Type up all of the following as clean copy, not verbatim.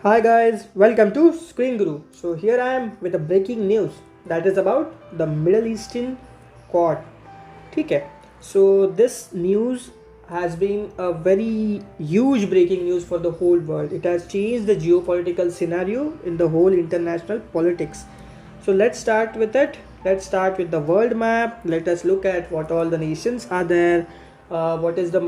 Hi guys, welcome to Screen Guru. So here I am with a breaking news that is about the Middle Eastern Quad. ठीक है. So this news has been a very huge breaking news for the whole world. It has changed the geopolitical scenario in the whole international politics. So let's start with it. Let's start with the world map. Let us look at what all the nations are there, what is the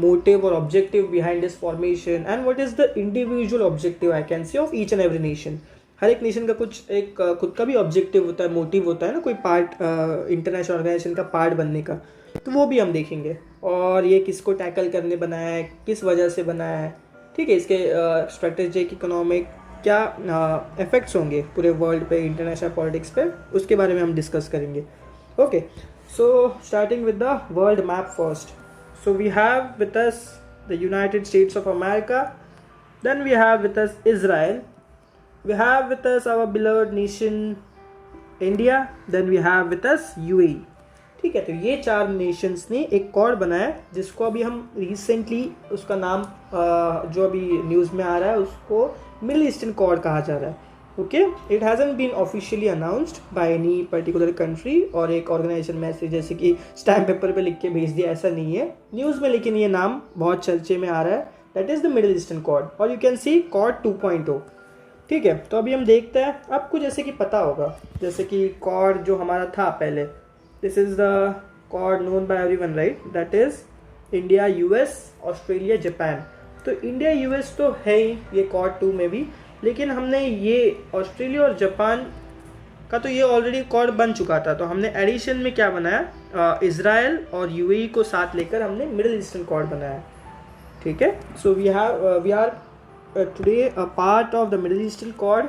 motive or objective behind this formation, and what is the individual objective I can say of each and every nation. हर एक nation का कुछ एक खुद का भी objective होता है, motive होता है ना, कोई पार्ट इंटरनेशनल ऑर्गेनाइजेशन का पार्ट बनने का. तो वो भी हम देखेंगे और ये किसको टैकल करने बनाया है, किस वजह से बनाया है. ठीक है, इसके स्ट्रेटेजिक इकोनॉमिक क्या इफेक्ट्स होंगे पूरे वर्ल्ड पे, इंटरनेशनल पॉलिटिक्स पे, उसके बारे में हम डिस्कस करेंगे. Okay, so starting with the world map first. So we have with us the United States of America, then we have with us Israel, we have with us our beloved nation India, then we have with us UAE. ठीक है, तो ये चार Nations ने एक cord बनाया है जिसको अभी हम रिसेंटली उसका नाम जो अभी न्यूज़ में आ रहा है उसको मिडिल ईस्टर्न कॉर्ड कहा जा रहा है. Okay, it hasn't been officially announced by any particular country और एक ऑर्गेनाइजेशन में ऐसे जैसे कि स्टैम्प पेपर पे लिख के भेज दिया, ऐसा नहीं है न्यूज़ में, लेकिन ये नाम बहुत चर्चे में आ रहा है. That is the Middle Eastern Quad और यू कैन सी कॉर्ड 2.0. ठीक है, तो अभी हम देखते हैं. आपको जैसे कि पता होगा, जैसे कि कॉर्ड जो हमारा था पहले, this is the Quad known by everyone, right? That is India, US, Australia, Japan. तो इंडिया यूएस तो है ही ये कॉर्ड 2 में भी, लेकिन हमने ये ऑस्ट्रेलिया और जापान का तो ये ऑलरेडी कॉर्ड बन चुका था, तो हमने एडिशन में क्या बनाया, इज़राइल और यूएई को साथ लेकर हमने मिडिल ईस्टर्न कॉर्ड बनाया. ठीक है, so we are today a part of the Middle Eastern Quad,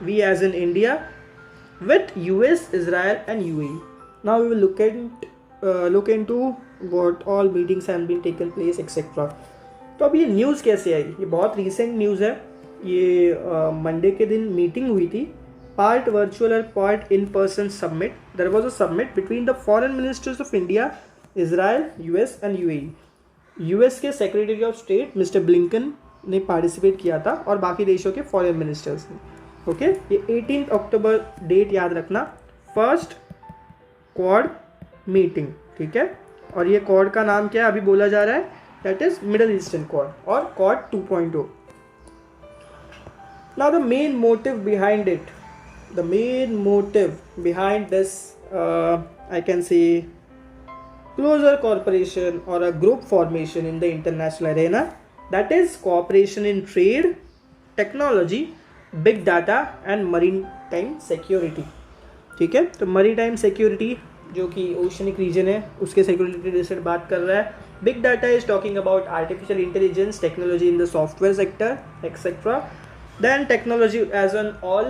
we as in India with US, Israel and UAE. Now we will look into what all meetings have been taken place etcetera. तो अब ये news कैसे आई? ये बहुत recent news है. ये Monday के दिन मीटिंग हुई थी, पार्ट वर्चुअल और part in person summit. There was a summit between the foreign ministers of India, Israel, US and UAE. US के secretary of state mister Blinken ने पार्टिसिपेट किया था और बाकी देशों के फॉरेन मिनिस्टर्स ने. ओके, ये 18 अक्टूबर डेट याद रखना, फर्स्ट क्वाड मीटिंग. ठीक है, और ये क्वाड का नाम क्या है अभी बोला जा रहा है, that is middle eastern quad और quad 2.0. Now the main motive behind this, I can say, closer cooperation or a group formation in the international arena, that is cooperation in trade, technology, big data and maritime security. ठीक है, तो maritime security जो कि oceanic region है उसके security related बात कर रहा है. Big data is talking about artificial intelligence, technology in the software sector etcetera. Then technology as an all,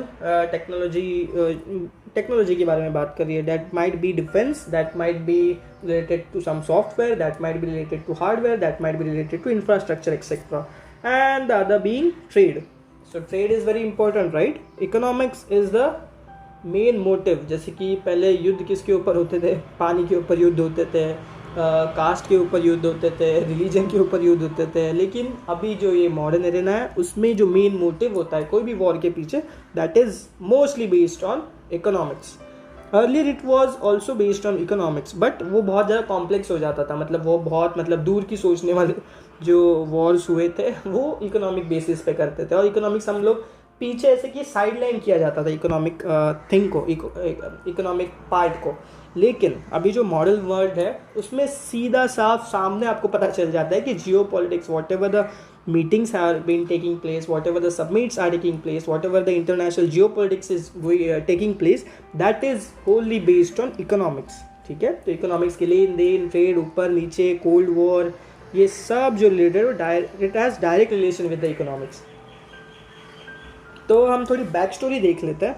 technology के बारे में बात कर रही है. That might be defence, that might be related to some software, that might be related to hardware, that might be related to infrastructure etcetera. And the other being trade. So trade is very important, right? Economics is the main motive. जैसे कि पहले युद्ध किसके ऊपर होते थे? पानी के ऊपर युद्ध होते थे, कास्ट के ऊपर युद्ध होते थे, रिलीजन के ऊपर युद्ध होते थे. लेकिन अभी जो ये मॉडर्न एरेना है उसमें जो मेन मोटिव होता है कोई भी वॉर के पीछे, that is mostly based on economics. Earlier it was also based on economics, but वो बहुत ज़्यादा कॉम्प्लेक्स हो जाता था. मतलब वो बहुत दूर की सोचने वाले जो वॉर्स हुए थे वो इकोनॉमिक बेसिस पे करते थे, और इकोनॉमिक्स हम लोग पीछे ऐसे कि साइड लाइन किया जाता था इकोनॉमिक थिंग को, इकोनॉमिक पार्ट को. लेकिन अभी जो मॉडल वर्ल्ड है उसमें सीधा साफ सामने आपको पता चल जाता है कि geopolitics, whatever the meetings have been taking place, whatever the submits are taking place, whatever the international geopolitics is taking place, that is wholly based on economics. ठीक है, तो economics के लेन then, trade, ऊपर नीचे, cold war, ये सब जो related it has direct relation with the economics. तो हम थोड़ी बैक स्टोरी देख लेते हैं.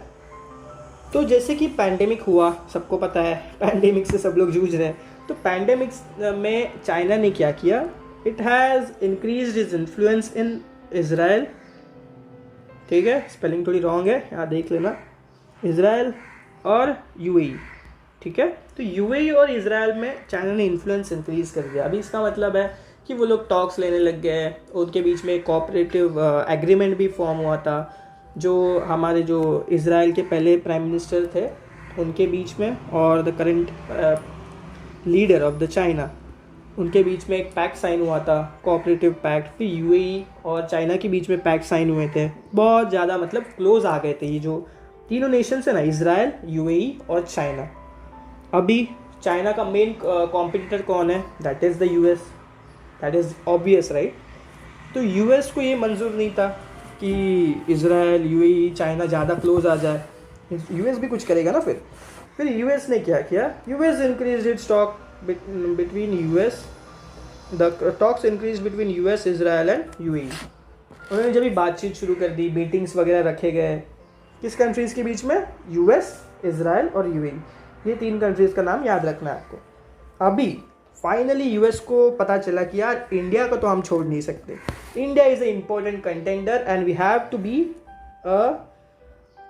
तो जैसे कि पैंडेमिक हुआ, सबको पता है पैंडेमिक से सब लोग जूझ रहे हैं. तो पैंडेमिक्स में चाइना ने क्या किया, it has increased its influence in Israel. ठीक है, स्पेलिंग थोड़ी रॉन्ग है, यहाँ देख लेना, इज़राइल और यूएई. ठीक है, तो यूएई और इज़राइल में चाइना ने इन्फ्लुएंस इंक्रीज कर दिया. अभी इसका मतलब है कि वो लोग टॉक्स लेने लग गए। उनके बीच में एक कोऑपरेटिव एग्रीमेंट भी फॉर्म हुआ था, जो हमारे जो इज़राइल के पहले प्राइम मिनिस्टर थे उनके बीच में और the current leader of the China, उनके बीच में एक पैक्ट साइन हुआ था, कोऑपरेटिव पैक्ट। फिर यूएई और चाइना के बीच में पैक्ट साइन हुए थे। बहुत ज़्यादा मतलब क्लोज आ गए थे ये जो तीनों नेशंस है ना, इज़राइल, यूएई और चाइना। अभी चाइना का मेन कॉम्पिटिटर कौन है? That is the US. That is obvious, right? तो यूएस को ये मंजूर नहीं था कि इज़राइल, यूएई, चाइना ज़्यादा क्लोज आ जाए। यूएस भी कुछ करेगा ना। फिर यूएस ने क्या किया? US increase its talk between US, the talks increased between US, Israel and UAE। उन्होंने जब भी बातचीत शुरू कर दी, मीटिंग्स वगैरह रखे गए किस कंट्रीज़ के बीच में? US, इज़राइल और UAE। ये 3 कंट्रीज़ का नाम याद रखना है आपको। अभी फाइनली यूएस को पता चला कि यार इंडिया को तो हम छोड़ नहीं सकते। India is a important contender and we have to be a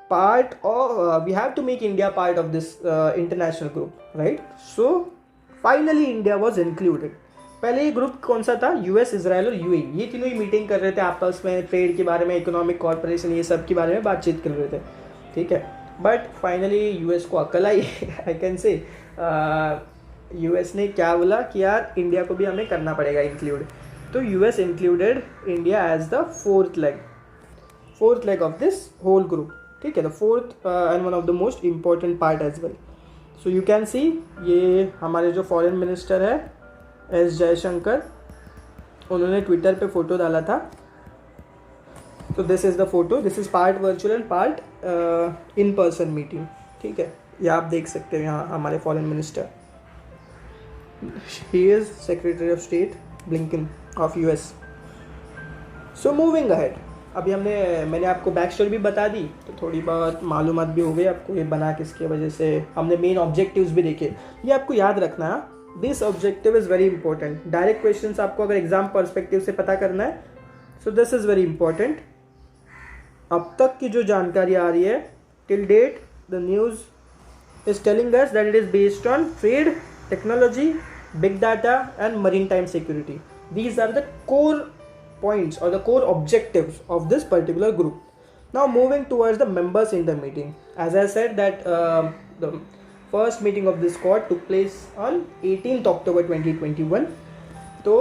part of we have to make India part of this international group, right? So finally India was included। पहले ये ग्रुप कौन सा था? यूएस, इजराइल और UAE. ये तीनों ही meeting कर रहे थे आपस में, ट्रेड के बारे में, इकोनॉमिक कॉर्पोरेशन, ये सब के बारे में बातचीत कर रहे थे, ठीक है। बट फाइनली यूएस को अकल आई, आई कैन से, यूएस ने क्या बोला कि यार इंडिया को भी हमें करना पड़ेगा इंक्लूड। तो US included India as the fourth leg of this whole group, ठीक है। The fourth and one of the most important part as well. So you can see, ये हमारे जो फॉरेन मिनिस्टर है एस जयशंकर, उन्होंने ट्विटर पे photo डाला था। तो this is the photo, this is part virtual and part in person meeting, ठीक है। ये आप देख सकते हो यहाँ हमारे foreign minister, he is secretary of state Blinken of US. So moving ahead, अभी मैंने आपको बैक स्टोरी भी बता दी, तो थोड़ी बहुत मालूमात भी हो गई आपको ये बना किसकी वजह से। हमने मेन ऑब्जेक्टिव्स भी देखे, ये आपको याद रखना। This objective is very important. Direct questions आपको अगर एग्जाम पर्सपेक्टिव से पता करना है, so this is very important. अब तक की जो जानकारी आ रही है, till date the news is telling us that it is based on trade, technology, big data and maritime security. These are the core points or the core objectives of this particular group. Now moving towards the members in the meeting, as I said that the first meeting of this squad took place on 18th October 2021. तो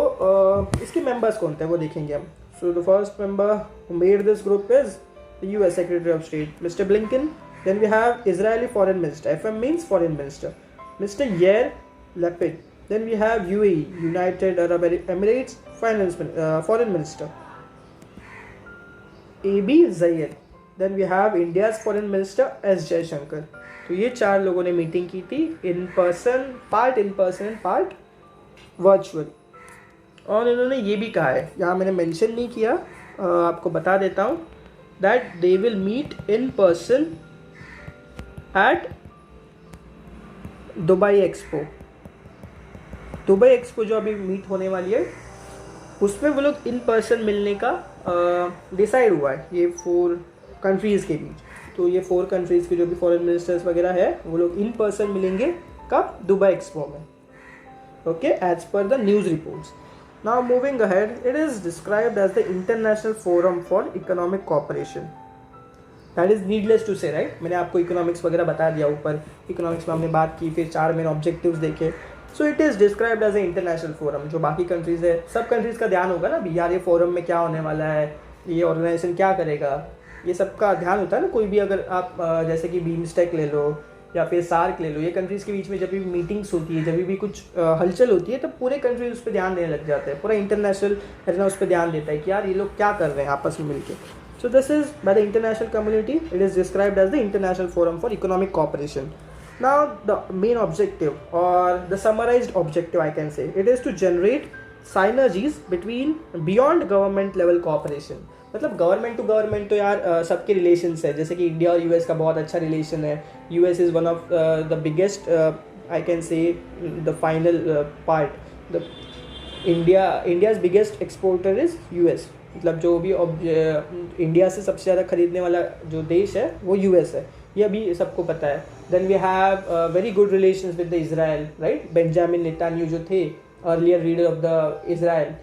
इसके members कौन थे वो देखेंगे हम। So the first member who made this group is the US Secretary of State, Mr. Blinken. Then we have Israeli Foreign Minister, FM means Foreign Minister, Mr. Yair Lapid. Then we have UAE, United Arab Emirates, Foreign Minister, AB Zayed. Then we have India's Foreign Minister S Jaishankar. तो ये 4 लोगों ने meeting की थी, in person and part virtual. और इन्होंने ये भी कहा है, यहाँ मैंने मेंशन नहीं किया, आपको बता देता हूँ, that they will meet in person at Dubai expo. Dubai expo जो अभी मीट होने वाली है, उसमें वो लोग इन पर्सन मिलने का डिसाइड हुआ है, ये 4 कंट्रीज़ के बीच। तो ये 4 कंट्रीज़ के जो भी फॉरेन मिनिस्टर्स वगैरह है, वो लोग इन पर्सन मिलेंगे कब? दुबई एक्सपो में, okay, as per the news reports. Now moving ahead, it is described as the international forum for economic cooperation. That is needless to say, right? मैंने आपको इकोनॉमिक्स वगैरह बता दिया ऊपर, इकोनॉमिक्स में हमने बात की, फिर 4 मेन ऑब्जेक्टिव्स देखे। So it is described as a international forum. जो बाकी कंट्रीज़ है, सब कंट्रीज़ का ध्यान होगा ना अभी, यार ये फोरम में क्या होने वाला है, ये ऑर्गेनाइजेशन क्या करेगा, ये सब का ध्यान होता है ना। कोई भी अगर आप जैसे कि बीमस्टेक ले लो या फिर सार्क ले लो, ये कंट्रीज़ के बीच में जब भी मीटिंग्स होती है, जब भी कुछ हलचल होती है, तब पूरे कंट्रीज उस पर ध्यान देने लग जाते हैं। पूरा इंटरनेशनल एरिना उस पर ध्यान देता है कि यार ये लोग क्या कर रहे हैं आपस में मिलकर। So this is by the international community, it is described as the international forum for economic cooperation. Now the main objective or the summarized objective, I can say, it is to generate synergies between beyond government level cooperation। मतलब government to government तो यार सबके relations है, जैसे कि India और US का बहुत अच्छा रिलेशन है। US is one of the biggest, I can से the final part, the India's biggest exporter is US. मतलब जो भी इंडिया से सबसे ज़्यादा खरीदने वाला जो देश है वो यूएस है, ये अभी सबको पता है। Then we have very good relations with the Israel, right? Benjamin Netanyahu जो थे earlier leader of the Israel.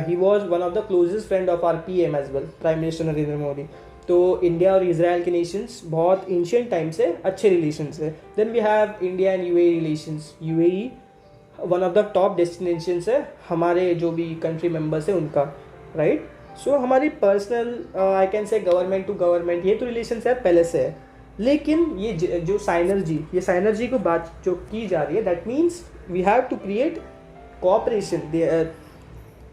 He was one of the closest friend of our PM as well, Prime Minister Narendra Modi. तो India और Israel के Nations बहुत ancient time से अच्छे relations है. Then we have India and UAE relations. UAE one of the top destinations है हमारे जो भी कंट्री मेंबर्स है उनका, राइट. सो हमारी personal I can say government to government ये तो रिलेशन है पहले से है. लेकिन ये जो साइनर्जी को बात जो की जा रही है, that means we have to create cooperation.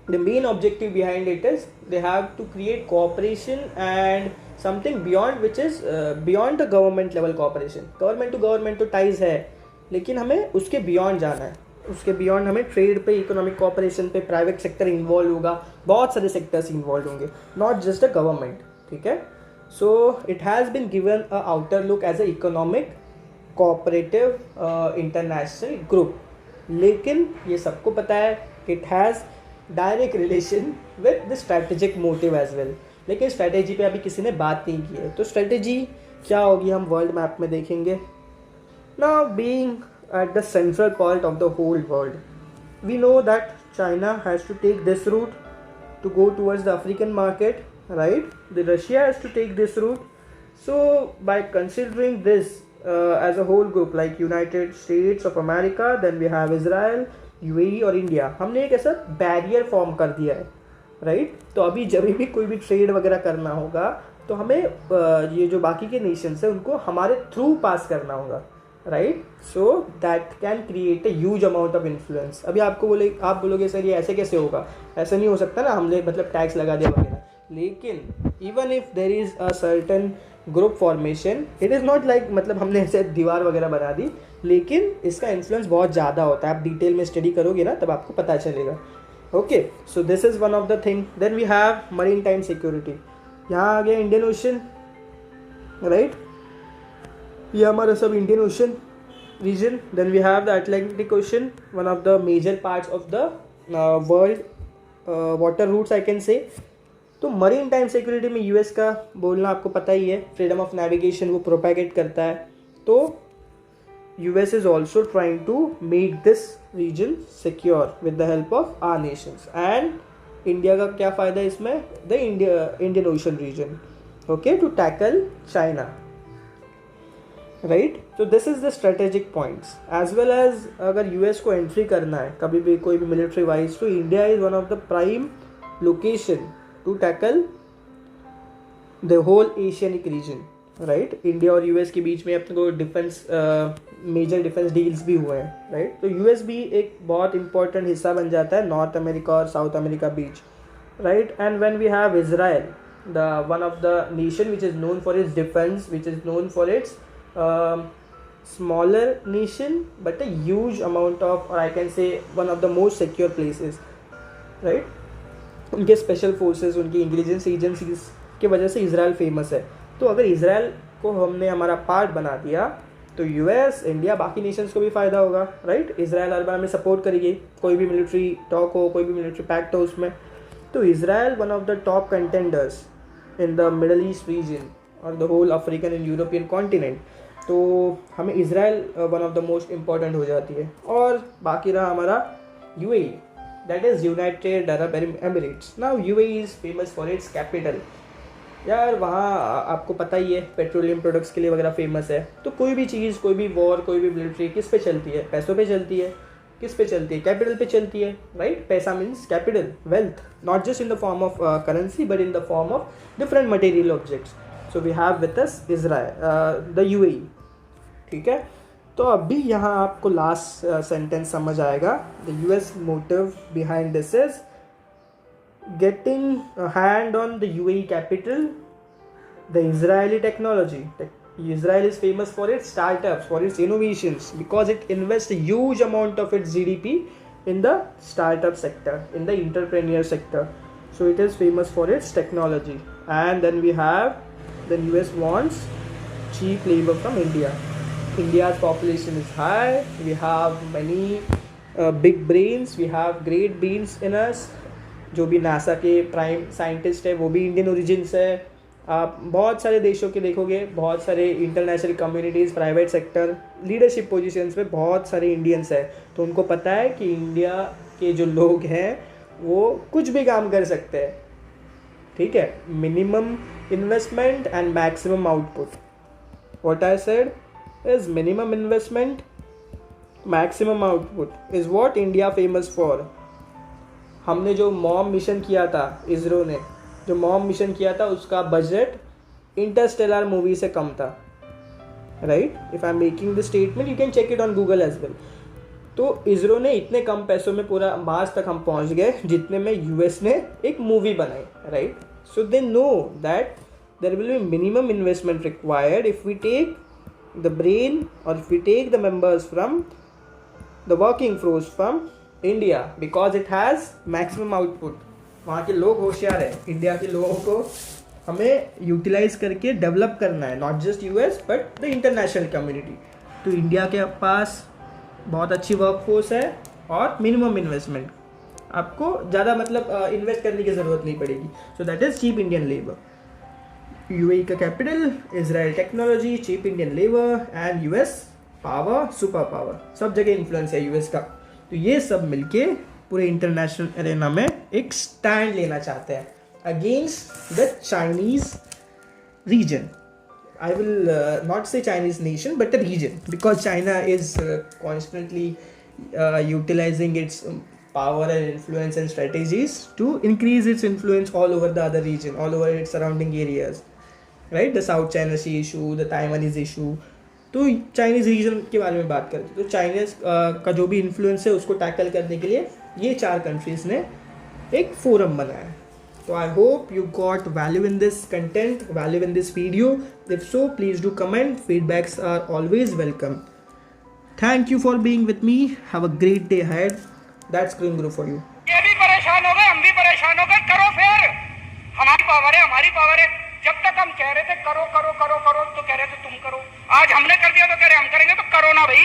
The main objective behind it is they have to create cooperation and something beyond, which is beyond the government level cooperation. Government to government तो ties है, लेकिन हमें उसके beyond जाना है. उसके beyond हमें trade पे, इकोनॉमिक कॉपरेशन पे, प्राइवेट सेक्टर इन्वॉल्व होगा, बहुत सारे सेक्टर्स इन्वॉल्व होंगे, नॉट जस्ट द गवर्नमेंट. ठीक है. So it has been given a outer look as a economic cooperative international group. लेकिन ये सबको पता है it has direct relation with the strategic motive as well. लेकिन स्ट्रैटेजी पे अभी किसी ने बात नहीं की है. तो स्ट्रैटेजी क्या होगी हम वर्ल्ड मैप में देखेंगे. Now being at the central point of the whole world, we know that China has to take this route to go towards the African market, right. The Russia has to take this route. So by considering this as a whole group like United States of America, then we have Israel, UAE और India, हमने एक ऐसा barrier form कर दिया है, right. तो अभी जब भी कोई भी ट्रेड वगैरह करना होगा तो हमें ये जो बाकी के नेशंस है उनको हमारे थ्रू पास करना होगा, right. So that can create a huge amount of influence. अभी आप बोलोगे सर ये ऐसे कैसे होगा, ऐसा नहीं हो सकता ना, हमने मतलब टैक्स लगा दिया वगैरह. लेकिन even if there is a certain group formation, it is not like मतलब हमने ऐसे दीवार वगैरह बना दी, लेकिन इसका इन्फ्लुएंस बहुत ज़्यादा होता है. आप डिटेल में स्टडी करोगे ना तब आपको पता चलेगा. Okay. So this is one of the thing. Then we have maritime security. यहाँ आ गया इंडियन ओशन, राइट. ये हमारा सब Indian ocean region. Then we have the Atlantic ocean, one of the major parts of the world water routes I can say. तो maritime security में US का बोलना आपको पता ही है, फ्रीडम ऑफ नेविगेशन वो प्रोपेगेट करता है. तो US is also trying to make this region secure with the help of our nations. And India का क्या फ़ायदा है इसमें, the Indian ocean region, okay, to tackle China, right. तो this is the strategic points. As well as अगर US को entry करना है कभी भी कोई भी मिलिट्री वाइज, तो India is one of the prime location to tackle the whole Asianic region, right. India और यूएस के बीच में अपने को डिफेंस मेजर डिफेंस डील्स भी हुए हैं, राइट. तो यूएस भी एक बहुत इंपॉर्टेंट हिस्सा बन जाता है नॉर्थ अमेरिका और साउथ अमेरिका बीच, right. And when we have Israel, the one of the nation which is known for its defence, which is known for its smaller nation but a huge amount of, or I can say one of the most secure places, right. उनके special forces, उनकी intelligence agencies की वजह से Israel famous है. तो अगर Israel को हमने हमारा पार्ट बना दिया तो यूएस, इंडिया, बाकी नेशंस को भी फ़ायदा होगा, राइट. इजराइल हर बार हमें सपोर्ट करेगी, कोई भी मिलिट्री टॉक हो, कोई भी मिलिट्री पैक्ट हो उसमें. तो Israel one of the top contenders in the Middle East region और the whole African and European continent. तो हमें Israel one of the most important हो जाती है. और बाकी रहा हमारा UAE, that is United Arab Emirates. Now UAE is famous for its capital. यार वहाँ आपको पता ही है पेट्रोलियम प्रोडक्ट्स के लिए वगैरह फेमस है. तो कोई भी चीज़, कोई भी वॉर, कोई भी मिलिट्री किस पे चलती है, पैसों पे चलती है. किस पे चलती है, कैपिटल पे चलती है, राइट. पैसा means capital, wealth, not just in the form of currency but in the form of different material objects. So we have with us Israel, the UAE, ठीक है. तो अभी यहाँ आपको लास्ट सेंटेंस समझ आएगा. The US motive behind this is getting hand on the UAE capital, the Israeli technology. Israel is famous for its startups, for its innovations, because it invests a huge amount of its GDP in the startup sector, in the entrepreneur sector. So it is famous for its technology. And then we have the US wants cheap labor from India. India's population is high, we have many big brains, we have great brains in us. जो भी NASA के prime scientist है वो भी Indian origin से है. आप बहुत सारे देशों के देखोगे, बहुत सारे international communities, private sector, leadership positions पे बहुत सारे इंडियंस हैं। तो उनको पता है कि इंडिया के जो लोग हैं वो कुछ भी काम कर सकते हैं, ठीक है। Minimum investment and maximum output, what I said is minimum investment, maximum output is what India famous for. हमने जो मॉम मिशन किया था, इसरो ने जो मॉम मिशन किया था, उसका बजट इंटरस्टेलर मूवी से कम था, right. If I am making the statement, you can check it on Google as well. तो इसरो ने इतने कम पैसों में पूरा मार्स तक हम पहुंच गए जितने में यूएस ने एक मूवी बनाई, right. So they know that there will be minimum investment required if we take the brain और if we take the members from the working force from India, because it has maximum output. वहाँ के लोग होशियार हैं, India के लोगों को हमें यूटिलाइज करके डेवलप करना है, not just US but the international community. तो इंडिया के पास बहुत अच्छी वर्कफोर्स है और मिनिमम इन्वेस्टमेंट, आपको ज़्यादा मतलब इन्वेस्ट करने की ज़रूरत नहीं पड़ेगी। So that is cheap Indian labour. UAE का capital, Israel technology, cheap Indian labour and US power, super power, सब जगह इन्फ्लुएंस है यूएस का। तो ये सब मिलके पूरे इंटरनेशनल एरेना में एक स्टैंड लेना चाहते हैं against the Chinese region. I will not say Chinese nation, but the region, because China is constantly utilizing its power and influence and strategies to increase its influence all over the other region, all over its surrounding areas, right? The South China Sea issue, the Taiwanese issue. तो Chinese reason के बारे में बात करें तो Chinese का जो भी इन्फ्लुएंस है उसको टैकल करने के लिए ये 4 कंट्रीज़ ने एक फोरम बनाया है। So I hope you got value in this content, value in this video. If so, please do comment. Feedbacks are always welcome. Thank you for being with me. Have a great day ahead. That's Screen Guru for you. ये भी परेशान हो गए, हम भी परेशान हो गए। करो फिर, हमारी पावर है, हमारी पावर है। जब तक हम कह रहे थे करो करो करो करो तो कह रहे थे तुम करो, आज हमने कर दिया तो कह रहे हम करेंगे, तो करो ना भाई।